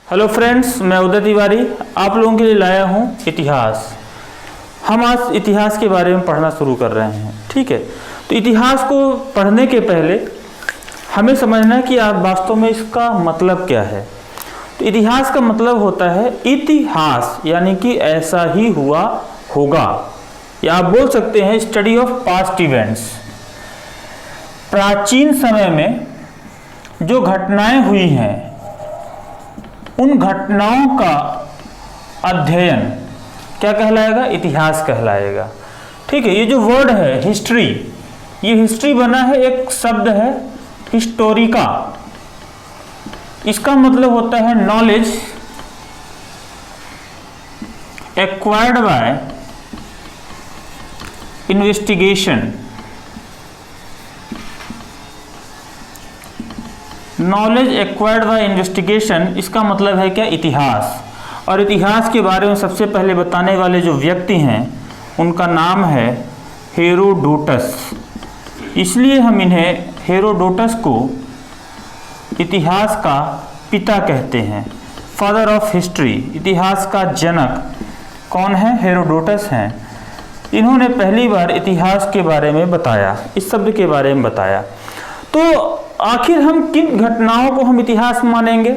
Hello friends, मैं उदय तिवारी आप लोगों के लिए लाया हूँ इतिहास। हम आज इतिहास के बारे में पढ़ना शुरू कर रहे हैं। ठीक है, तो इतिहास को पढ़ने के पहले हमें समझना है कि आप वास्तव में इसका मतलब क्या है। तो इतिहास का मतलब होता है इतिहास, यानी कि ऐसा ही हुआ होगा, या आप बोल सकते हैं स्टडी ऑफ पास्ट इवेंट्स। प्राचीन समय में जो घटनाएं हुई हैं उन घटनाओं का अध्ययन क्या कहलाएगा? इतिहास कहलाएगा। ठीक है, ये जो वर्ड है हिस्ट्री, ये हिस्ट्री बना है, एक शब्द है हिस्टोरिका। इसका मतलब होता है knowledge acquired by investigation. Knowledge acquired by investigation, इसका मतलब है क्या? इतिहास। और इतिहास के बारे में सबसे पहले बताने वाले जो व्यक्ति हैं उनका नाम है हेरोडोटस। इसलिए हम इन्हें हेरोडोटस को इतिहास का पिता कहते हैं, फादर ऑफ हिस्ट्री। इतिहास का जनक कौन है? हेरोडोटस हैं। इन्होंने पहली बार इतिहास के बारे में बताया, इस शब्द के बारे में बताया। तो आखिर हम किन घटनाओं को हम इतिहास मानेंगे?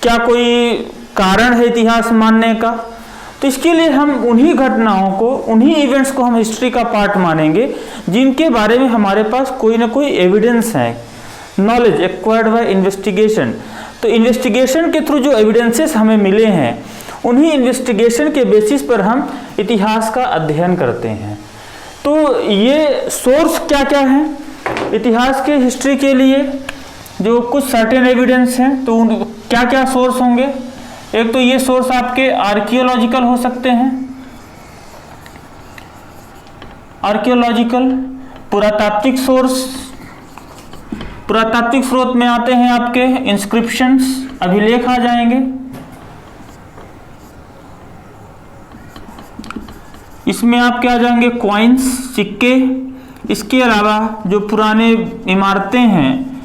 क्या कोई कारण है इतिहास मानने का? तो इसके लिए हम उन्हीं घटनाओं को, उन्हीं इवेंट्स को हम हिस्ट्री का पार्ट मानेंगे जिनके बारे में हमारे पास कोई ना कोई एविडेंस है। नॉलेज एक्वायर्ड बाय इन्वेस्टिगेशन, तो इन्वेस्टिगेशन के थ्रू जो एविडेंसेस हमें मिले हैं उन्हीं इन्वेस्टिगेशन के बेसिस पर हम इतिहास का अध्ययन करते हैं। तो ये सोर्स क्या क्या हैं इतिहास के, हिस्ट्री के लिए जो कुछ सर्टेन एविडेंस हैं, तो क्या क्या सोर्स होंगे? एक तो ये सोर्स आपके आर्कियोलॉजिकल हो सकते हैं, आर्कियोलॉजिकल, पुरातात्विक सोर्स। पुरातात्विक स्रोत में आते हैं आपके इंस्क्रिप्शंस, अभिलेख आ जाएंगे। इसमें आपके आ जाएंगे कॉइन्स, सिक्के। इसके अलावा जो पुराने इमारतें हैं,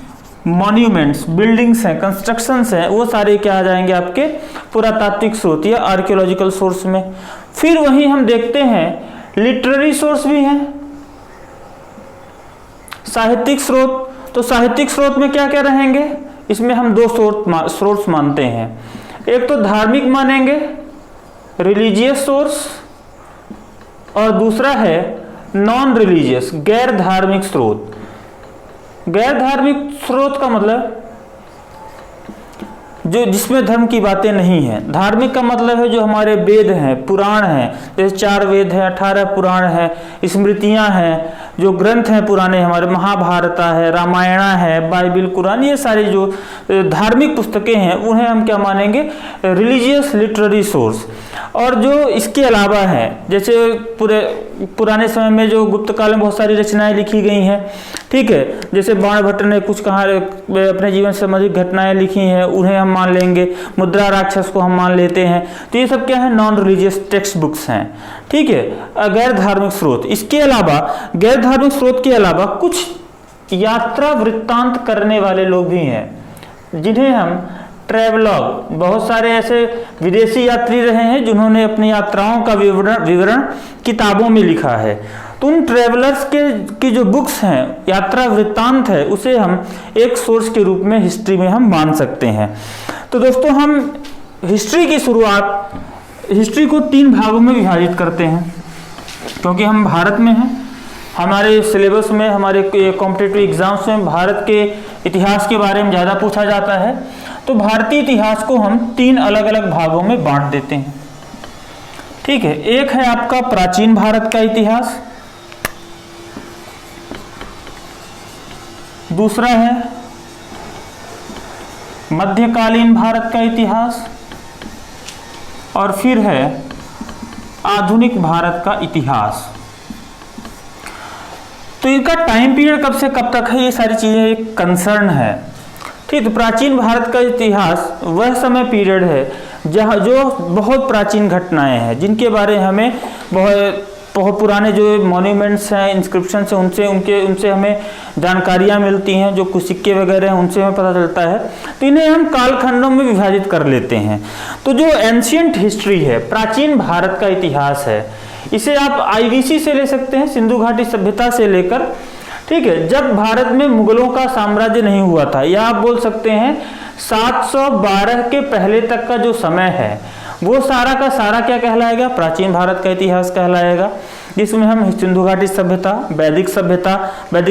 मॉन्यूमेंट्स, बिल्डिंग्स हैं, कंस्ट्रक्शंस हैं, वो सारे क्या आ जाएंगे आपके पुरातात्विक स्रोत या आर्कियोलॉजिकल सोर्स में। फिर वहीं हम देखते हैं लिटरेरी सोर्स भी हैं, साहित्यिक स्रोत। तो साहित्यिक स्रोत में क्या क्या रहेंगे? इसमें हम दो सोर्स मानते हैं। एक तो धार्मिक मानेंगे, रिलीजियस सोर्स, और दूसरा है नॉन रिलीजियस, गैर धार्मिक स्रोत। गैर धार्मिक स्रोत का मतलब जो जिसमें धर्म की बातें नहीं है। धार्मिक का मतलब है जो हमारे वेद हैं, पुराण हैं, जैसे 4 वेद हैं, 18 पुराण हैं, स्मृतियां हैं, जो ग्रंथ हैं पुराने हमारे, महाभारत है, रामायण है, बाइबिल, कुरान, ये सारी जो धार्मिक पुस्तकें हैं उन्हें हम क्या मानेंगे? Religious literary source. और जो इसके अलावा है, जैसे पुराने समय में जो गुप्त काल में बहुत सारी रचनाएं लिखी गई हैं, ठीक है, जैसे बाणभट्ट ने कुछ अपने जीवन से संबंधित घटनाएं लिखी हैं, उन्हें हम मान लेंगे। मुद्रा राक्षस को हम मान लेते हैं। तो ये सब क्या है? नॉन रिलीजियस टेक्स्ट बुक्स हैं। ठीक है, गैर धार्मिक स्रोत। इसके अलावा गैर धार्मिक स्रोत के अलावा कुछ यात्रा वृत्तांत करने वाले लोग भी हैं जिन्हें हम ट्रैवलॉग, बहुत सारे ऐसे विदेशी यात्री रहे हैं जिन्होंने अपनी यात्राओं का विवरण किताबों में लिखा है। तो उन ट्रैवलर्स की जो बुक्स हैं, यात्रा वृत्तांत है, उसे हम एक सोर्स के रूप में हिस्ट्री में हम मान सकते हैं। तो दोस्तों, हम हिस्ट्री की शुरुआत, हिस्ट्री को 3 भागों में विभाजित करते हैं क्योंकि हम भारत में हैं। हमारे सिलेबस में, हमारे कॉम्पिटिटिव एग्जाम्स में भारत के इतिहास के बारे में ज़्यादा पूछा जाता है। तो भारतीय इतिहास को हम 3 अलग अलग भागों में बांट देते हैं। ठीक है, एक है आपका प्राचीन भारत का इतिहास, दूसरा है मध्यकालीन भारत का इतिहास, और फिर है आधुनिक भारत का इतिहास। तो इनका टाइम पीरियड कब से कब तक है, ये सारी चीजें एक कंसर्न है। ठीक, तो प्राचीन भारत का इतिहास वह समय पीरियड है जहाँ जो बहुत प्राचीन घटनाएं हैं जिनके बारे में हमें बहुत बहुत पुराने जो मॉन्यूमेंट्स हैं, इंस्क्रिप्शंस हैं, उनसे हमें जानकारियाँ मिलती हैं, जो कुछ सिक्के वगैरह हैं उनसे हमें पता चलता है। तो इन्हें हम कालखंडों में विभाजित कर लेते हैं। तो जो एंशियंट हिस्ट्री है, प्राचीन भारत का इतिहास है, इसे आप IVC से ले सकते हैं, सिंधु घाटी सभ्यता से लेकर, ठीक है, जब भारत में मुगलों का साम्राज्य नहीं हुआ था, या आप बोल सकते हैं 712 के पहले तक का जो समय है वो सारा का सारा क्या कहलाएगा, प्राचीन भारत का इतिहास कहलाएगा, जिसमें हम सिंधु घाटी सभ्यता, वैदिक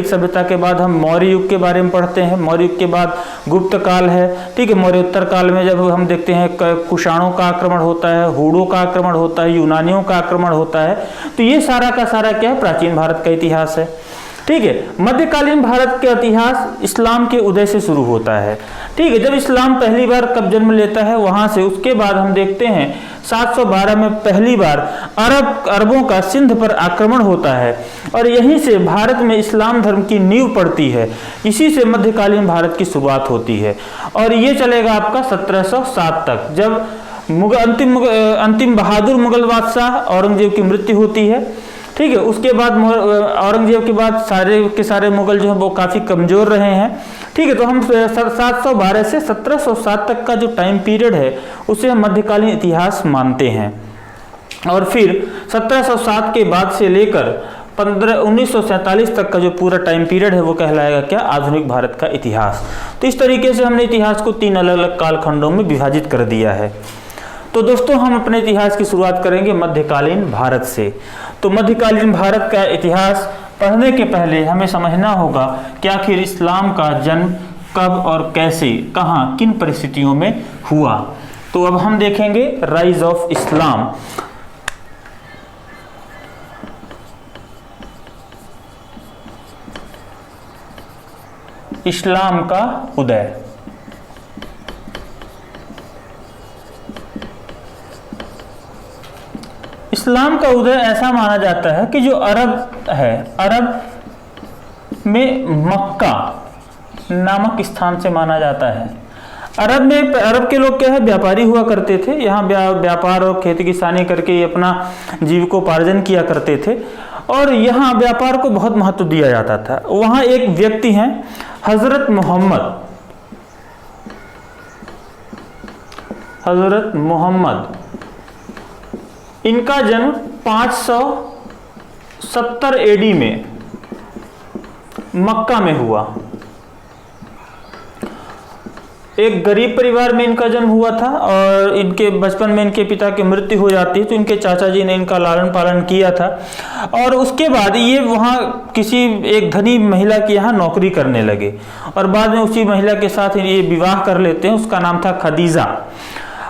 सभ्यता के बाद हम मौर्य युग के बारे में पढ़ते हैं, मौर्य युग के बाद गुप्त काल है, ठीक है, मौर्य उत्तर काल में जब हम देखते हैं कुषाणों का आक्रमण होता है, हूणों का आक्रमण होता है, यूनानियों का आक्रमण होता है, तो ये सारा का सारा क्या है, प्राचीन भारत का इतिहास है, ठीक है। मध्यकालीन भारत का इतिहास इस्लाम के उदय से शुरू होता है, ठीक है, जब इस्लाम पहली बार कब जन्म लेता है वहां से, उसके बाद हम देखते हैं 712 में पहली बार अरबों का सिंध पर आक्रमण होता है और यहीं से भारत में इस्लाम धर्म की नींव पड़ती है, इसी से मध्यकालीन भारत की शुरुआत होती है और ये चलेगा आपका 1707 तक, जब अंतिम बहादुर मुगल बादशाह औरंगजेब की मृत्यु होती है, ठीक है। उसके बाद औरंगजेब के बाद सारे के सारे मुगल जो है वो काफ़ी कमज़ोर रहे हैं, ठीक है। तो हम 712 से 1707 तक का जो टाइम पीरियड है उसे हम मध्यकालीन इतिहास मानते हैं और फिर 1707 के बाद से लेकर 1947 तक का जो पूरा टाइम पीरियड है वो कहलाएगा क्या, आधुनिक भारत का इतिहास। तो इस तरीके से हमने इतिहास को 3 अलग अलग कालखंडों में विभाजित कर दिया है। तो दोस्तों हम अपने इतिहास की शुरुआत करेंगे मध्यकालीन भारत से। तो मध्यकालीन भारत का इतिहास पढ़ने के पहले हमें समझना होगा कि आखिर इस्लाम का जन्म कब और कैसे, कहाँ, किन परिस्थितियों में हुआ। तो अब हम देखेंगे राइज ऑफ इस्लाम। इस्लाम का उदय। इस्लाम का उदय ऐसा माना जाता है कि जो अरब है, अरब में मक्का नामक स्थान से माना जाता है। अरब के लोग क्या है, व्यापारी हुआ करते थे, यहाँ व्यापार और खेती किसानी करके अपना जीविकोपार्जन किया करते थे और यहाँ व्यापार को बहुत महत्व दिया जाता था। वहाँ एक व्यक्ति हैं हजरत मोहम्मद, इनका जन्म 570 AD में मक्का में हुआ। एक गरीब परिवार में इनका जन्म हुआ था और इनके बचपन में इनके पिता की मृत्यु हो जाती है तो इनके चाचा जी ने इनका लालन पालन किया था और उसके बाद ये वहाँ किसी एक धनी महिला के यहाँ नौकरी करने लगे और बाद में उसी महिला के साथ ये विवाह कर लेते हैं। उसका नाम था खदीजा।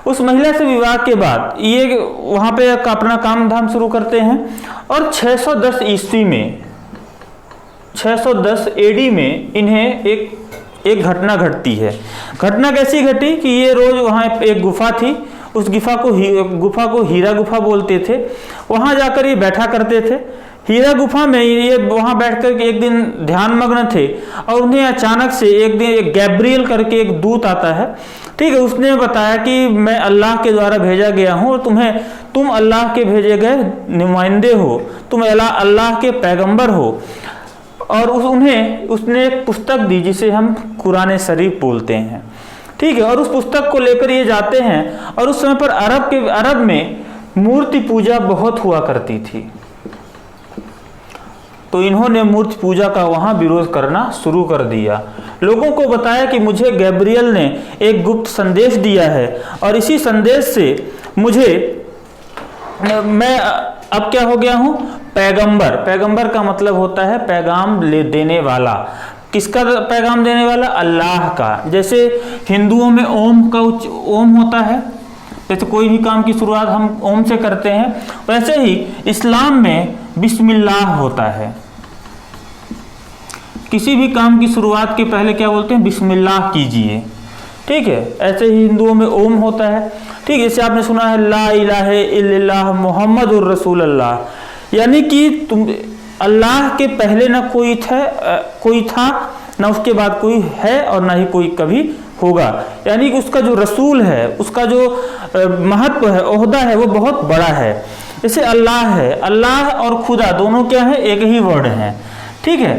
उस महिला से विवाह के बाद ये वहाँ पे अपना काम धाम शुरू करते हैं और 610 ईस्वी में 610 AD में इन्हें एक घटना घटती है। घटना कैसी घटी कि ये रोज वहाँ एक गुफा थी, उस गुफा को हीरा गुफा बोलते थे, वहाँ जाकर ये बैठा करते थे। हीरा गुफा में ये वहाँ बैठकर के एक दिन ध्यान मग्न थे और उन्हें अचानक से एक दिन एक गैब्रियल करके एक दूत आता है, ठीक है। उसने बताया कि मैं अल्लाह के द्वारा भेजा गया हूँ और तुम अल्लाह के भेजे गए नुमाइंदे हो, तुम अल्लाह के पैगंबर हो। और उसने एक पुस्तक दी जिसे हम कुरान शरीफ बोलते हैं, ठीक है। और उस पुस्तक को लेकर ये जाते हैं और उस समय पर अरब में मूर्ति पूजा बहुत हुआ करती थी, तो इन्होंने मूर्ति पूजा का वहाँ विरोध करना शुरू कर दिया। लोगों को बताया कि मुझे गैब्रियल ने एक गुप्त संदेश दिया है और इसी संदेश से मैं अब क्या हो गया हूँ, पैगंबर। पैगंबर का मतलब होता है पैगाम ले देने वाला। किसका पैगाम देने वाला? अल्लाह का। जैसे हिंदुओं में ओम होता है, जैसे कोई भी काम की शुरुआत हम ओम से करते हैं, वैसे ही इस्लाम में बिस्मिल्लाह होता है। किसी भी काम की शुरुआत के पहले क्या बोलते हैं? बिस्मिल्लाह कीजिए, ठीक है। ऐसे ही हिंदुओं में ओम होता है, ठीक है। जैसे आपने सुना है ला इलाहा इल्लल्लाह मुहम्मदुर रसूलुल्लाह, यानी कि तुम अल्लाह के पहले ना कोई था ना उसके बाद कोई है और ना ही कोई कभी होगा, यानी कि उसका जो रसूल है, उसका जो महत्व है, ओहदा है, वो बहुत बड़ा है। जैसे अल्लाह है, अल्लाह और खुदा दोनों क्या है, एक ही वर्ड है, ठीक है।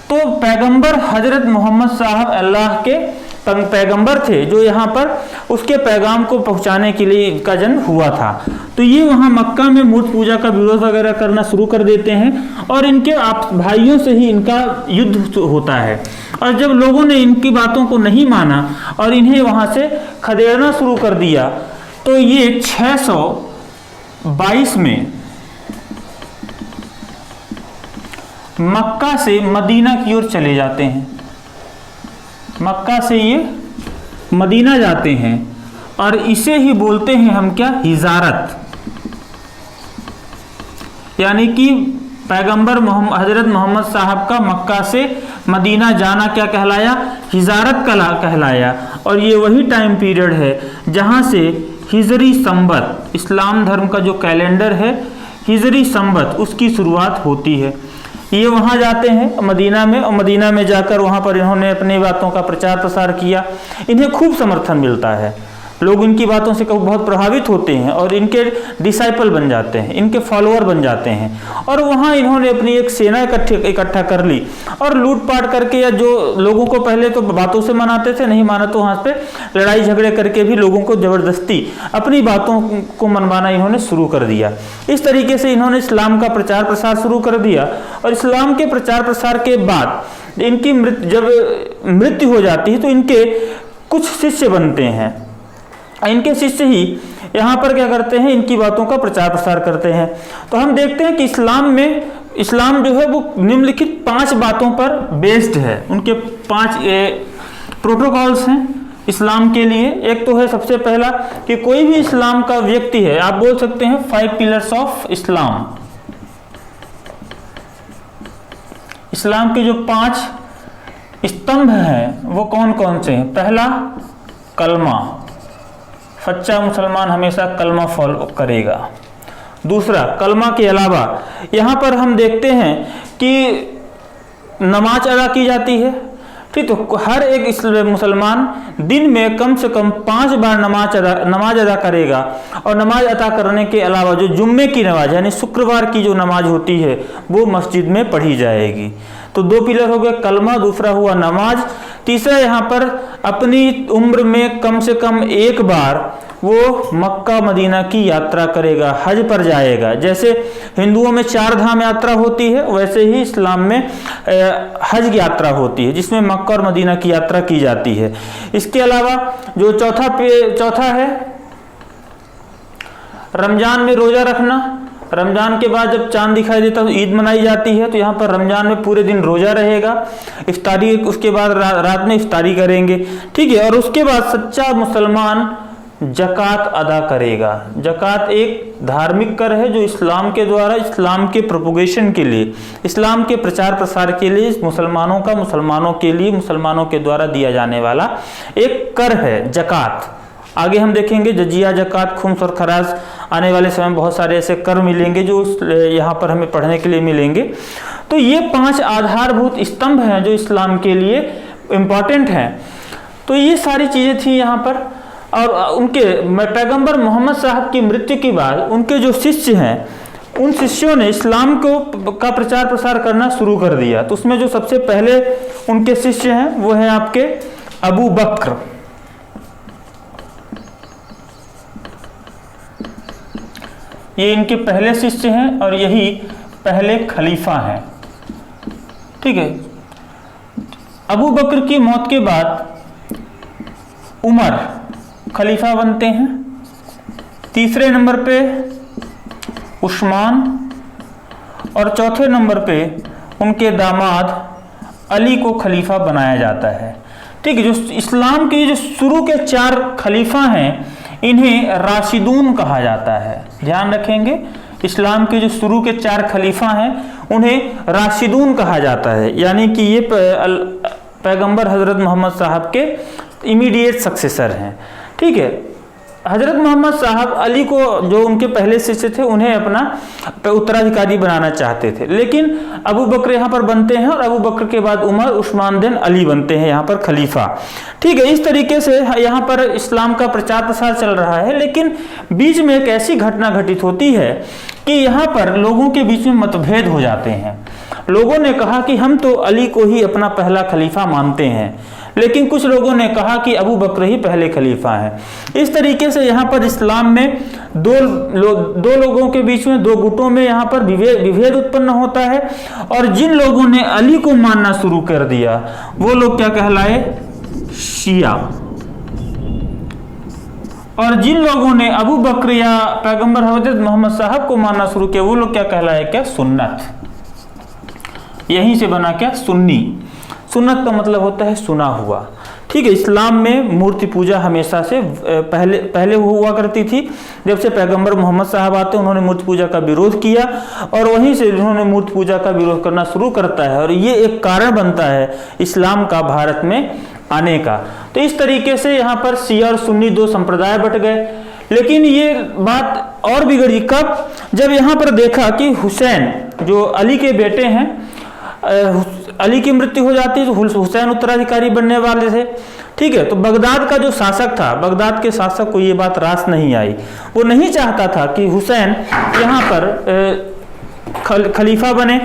तो पैगंबर हजरत मोहम्मद साहब अल्लाह के पैगंबर थे, जो यहाँ पर उसके पैगाम को पहुँचाने के लिए इनका जन्म हुआ था। तो ये वहाँ मक्का में मूर्ति पूजा का विरोध वगैरह करना शुरू कर देते हैं और इनके आप भाइयों से ही इनका युद्ध होता है। और जब लोगों ने इनकी बातों को नहीं माना और इन्हें वहाँ से खदेड़ना शुरू कर दिया, तो ये 622 में मक्का से मदीना की ओर चले जाते हैं। मक्का से ये मदीना जाते हैं और इसे ही बोलते हैं हम क्या, हिजारत। यानी कि पैगंबर हजरत मोहम्मद साहब का मक्का से मदीना जाना क्या कहलाया, हिजारत कहलाया। और ये वही टाइम पीरियड है जहाँ से हिजरी संबत, इस्लाम धर्म का जो कैलेंडर है हिजरी संबत, उसकी शुरुआत होती है। ये वहाँ जाते हैं मदीना में, और मदीना में जाकर वहाँ पर इन्होंने अपनी बातों का प्रचार प्रसार किया। इन्हें खूब समर्थन मिलता है, लोग इनकी बातों से बहुत प्रभावित होते हैं और इनके डिसाइपल बन जाते हैं, इनके फॉलोअर बन जाते हैं। और वहाँ इन्होंने अपनी एक सेना इकट्ठा कर ली और लूटपाट करके, या जो लोगों को पहले तो बातों से मनाते थे, नहीं माना तो वहाँ पे लड़ाई झगड़े करके भी लोगों को ज़बरदस्ती अपनी बातों को मनवाना इन्होंने शुरू कर दिया। इस तरीके से इन्होंने इस्लाम का प्रचार प्रसार शुरू कर दिया। और इस्लाम के प्रचार प्रसार के बाद इनकी जब मृत्यु हो जाती है तो इनके कुछ शिष्य बनते हैं। इनके शिष्य ही यहाँ पर क्या करते हैं, इनकी बातों का प्रचार प्रसार करते हैं। तो हम देखते हैं कि इस्लाम जो है वो निम्नलिखित 5 बातों पर बेस्ड है। उनके 5 प्रोटोकॉल्स हैं इस्लाम के लिए। एक तो है सबसे पहला कि कोई भी इस्लाम का व्यक्ति है, आप बोल सकते हैं 5 पिलर्स ऑफ इस्लाम। इस्लाम के जो 5 स्तंभ हैं वो कौन कौन से हैं। पहला, कलमा, सच्चा मुसलमान हमेशा कलमा फॉलो करेगा। दूसरा, कलमा के अलावा यहाँ पर हम देखते हैं कि नमाज अदा की जाती है, ठीक। तो हर एक मुसलमान दिन में कम से कम 5 बार नमाज अदा करेगा। और नमाज अदा करने के अलावा जो जुम्मे की नमाज यानी शुक्रवार की जो नमाज होती है वो मस्जिद में पढ़ी जाएगी। तो 2 पिलर हो गए, कलमा, दूसरा हुआ नमाज, तीसरा यहाँ पर अपनी उम्र में कम से कम 1 बार वो मक्का मदीना की यात्रा करेगा, हज पर जाएगा। जैसे हिंदुओं में 4 धाम यात्रा होती है, वैसे ही इस्लाम में हज की यात्रा होती है, जिसमें मक्का और मदीना की यात्रा की जाती है। इसके अलावा जो चौथा है रमजान में रोजा रखना। रमजान के बाद जब चांद दिखाई देता तो ईद मनाई जाती है, तो यहाँ पर रमजान में पूरे दिन रोजा रहेगा, इफ्तारी उसके बाद रात में इफ्तारी करेंगे, ठीक है। और उसके बाद सच्चा मुसलमान जकात अदा करेगा। जकात एक धार्मिक कर है जो इस्लाम के द्वारा इस्लाम के प्रोपोगेशन के लिए, इस्लाम के प्रचार प्रसार के लिए मुसलमानों के द्वारा दिया जाने वाला एक कर है, जकात। आगे हम देखेंगे जजिया, जकात, खुम्स और खराज, आने वाले समय में बहुत सारे ऐसे कर मिलेंगे जो यहाँ पर हमें पढ़ने के लिए मिलेंगे। तो ये 5 आधारभूत स्तंभ हैं जो इस्लाम के लिए इम्पॉर्टेंट हैं। तो ये सारी चीज़ें थी यहाँ पर। और उनके पैगंबर मोहम्मद साहब की मृत्यु के बाद उनके जो शिष्य हैं, उन शिष्यों ने इस्लाम का प्रचार प्रसार करना शुरू कर दिया। तो उसमें जो सबसे पहले उनके शिष्य हैं वो है आपके अबू बकर। ये इनके पहले शिष्य हैं और यही पहले खलीफा हैं, ठीक है। अबू बकर की मौत के बाद उमर खलीफा बनते हैं। तीसरे नंबर पे उस्मान और चौथे नंबर पे उनके दामाद अली को खलीफा बनाया जाता है, ठीक है। जो इस्लाम के जो शुरू के 4 खलीफा हैं इन्हें राशिदून कहा जाता है। ध्यान रखेंगे, इस्लाम के जो शुरू के 4 खलीफा हैं उन्हें राशिदून कहा जाता है, यानी कि ये पैगंबर हजरत मोहम्मद साहब के इमीडिएट सक्सेसर हैं, ठीक है। हजरत मोहम्मद साहब अली को, जो उनके पहले शिष्य थे, उन्हें अपना उत्तराधिकारी बनाना चाहते थे, लेकिन अबू बकर यहाँ पर बनते हैं और अबू बकर के बाद उमर, उस्मान देन अली बनते हैं यहाँ पर खलीफा। ठीक है, इस तरीके से यहाँ पर इस्लाम का प्रचार प्रसार चल रहा है। लेकिन बीच में एक ऐसी घटना घटित होती है कि यहाँ पर लोगों के बीच में मतभेद हो जाते हैं। लोगों ने कहा कि हम तो अली को ही अपना पहला खलीफा मानते हैं, लेकिन कुछ लोगों ने कहा कि अबू बकर ही पहले खलीफा हैं। इस तरीके से यहाँ पर इस्लाम में दो लोगों के बीच में, दो गुटों में यहाँ पर विभेद उत्पन्न होता है। और जिन लोगों ने अली को मानना शुरू कर दिया वो लोग क्या कहलाए? शिया। और जिन लोगों ने अबू बकर या पैगंबर हजरत मोहम्मद साहब को मानना शुरू किया वो लोग क्या कहलाए? क्या? सुन्नत। यहीं से बना क्या? सुन्नी। सुन्नत का मतलब होता है सुना हुआ। ठीक है, इस्लाम में मूर्ति पूजा हमेशा से पहले हुआ करती थी। जब से पैगंबर मोहम्मद साहब आते उन्होंने मूर्ति पूजा का विरोध किया और वहीं से उन्होंने मूर्ति पूजा का विरोध करना शुरू करता है, और ये एक कारण बनता है इस्लाम का भारत में आने का। तो इस तरीके से यहाँ पर शिया और सुन्नी दो संप्रदाय बट गए। लेकिन ये बात और बिगड़ी कब? जब यहाँ पर देखा कि हुसैन जो अली के बेटे हैं, अली की मृत्यु हो जाती है तो हुसैन उत्तराधिकारी बनने वाले थे। ठीक है, तो बगदाद का जो शासक था, बगदाद के शासक को ये बात रास नहीं आई। वो नहीं चाहता था कि हुसैन यहाँ पर खलीफा बने,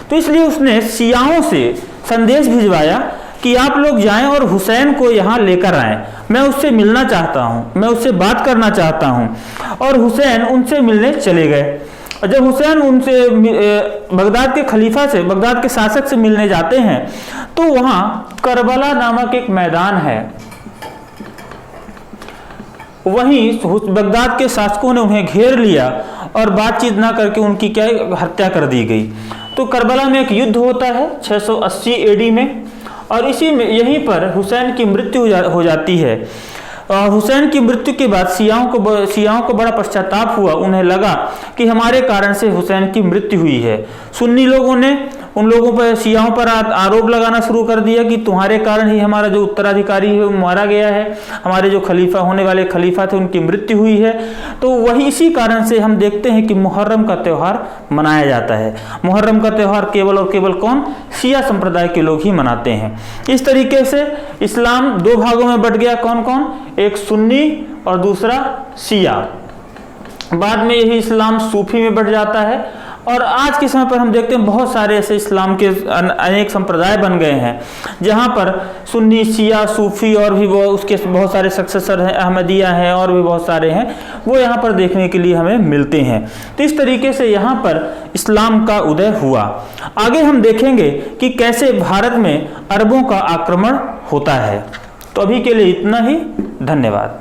तो इसलिए उसने शियाओं से संदेश भिजवाया कि आप लोग जाएं और हुसैन को यहाँ लेकर आएं, मैं उससे मिलना चाहता हूँ, मैं उससे बात करना चाहता हूँ। और हुसैन उनसे मिलने चले गए। और जब हुसैन उनसे बगदाद के खलीफा से, बगदाद के शासक से मिलने जाते हैं तो वहाँ करबला नामक एक मैदान है, वहीं बगदाद के शासकों ने उन्हें घेर लिया और बातचीत ना करके उनकी क्या हत्या कर दी गई। तो करबला में एक युद्ध होता है 680 एडी में, और इसी में यहीं पर हुसैन की मृत्यु हो जाती है। और हुसैन की मृत्यु के बाद शियाओं को बड़ा पश्चाताप हुआ। उन्हें लगा कि हमारे कारण से हुसैन की मृत्यु हुई है। सुन्नी लोगों ने उन लोगों पर, शियाओं पर आरोप लगाना शुरू कर दिया कि तुम्हारे कारण ही हमारा जो उत्तराधिकारी है वो मारा गया है, हमारे जो खलीफा होने वाले खलीफा थे उनकी मृत्यु हुई है। तो वही इसी कारण से हम देखते हैं कि मुहर्रम का त्यौहार मनाया जाता है। मुहर्रम का त्यौहार केवल और केवल कौन? शिया संप्रदाय के लोग ही मनाते हैं। इस तरीके से इस्लाम दो भागों में बट गया। कौन कौन? एक सुन्नी और दूसरा शिया। बाद में यही इस्लाम सूफी में बढ़ जाता है। और आज के समय पर हम देखते हैं बहुत सारे ऐसे इस्लाम के अनेक संप्रदाय बन गए हैं, जहाँ पर सुन्नी, शिया, सूफी और भी वो उसके बहुत सारे सक्सेसर हैं, अहमदिया हैं और भी बहुत सारे हैं, वो यहाँ पर देखने के लिए हमें मिलते हैं। तो इस तरीके से यहाँ पर इस्लाम का उदय हुआ। आगे हम देखेंगे कि कैसे भारत में अरबों का आक्रमण होता है। तो अभी के लिए इतना ही। धन्यवाद।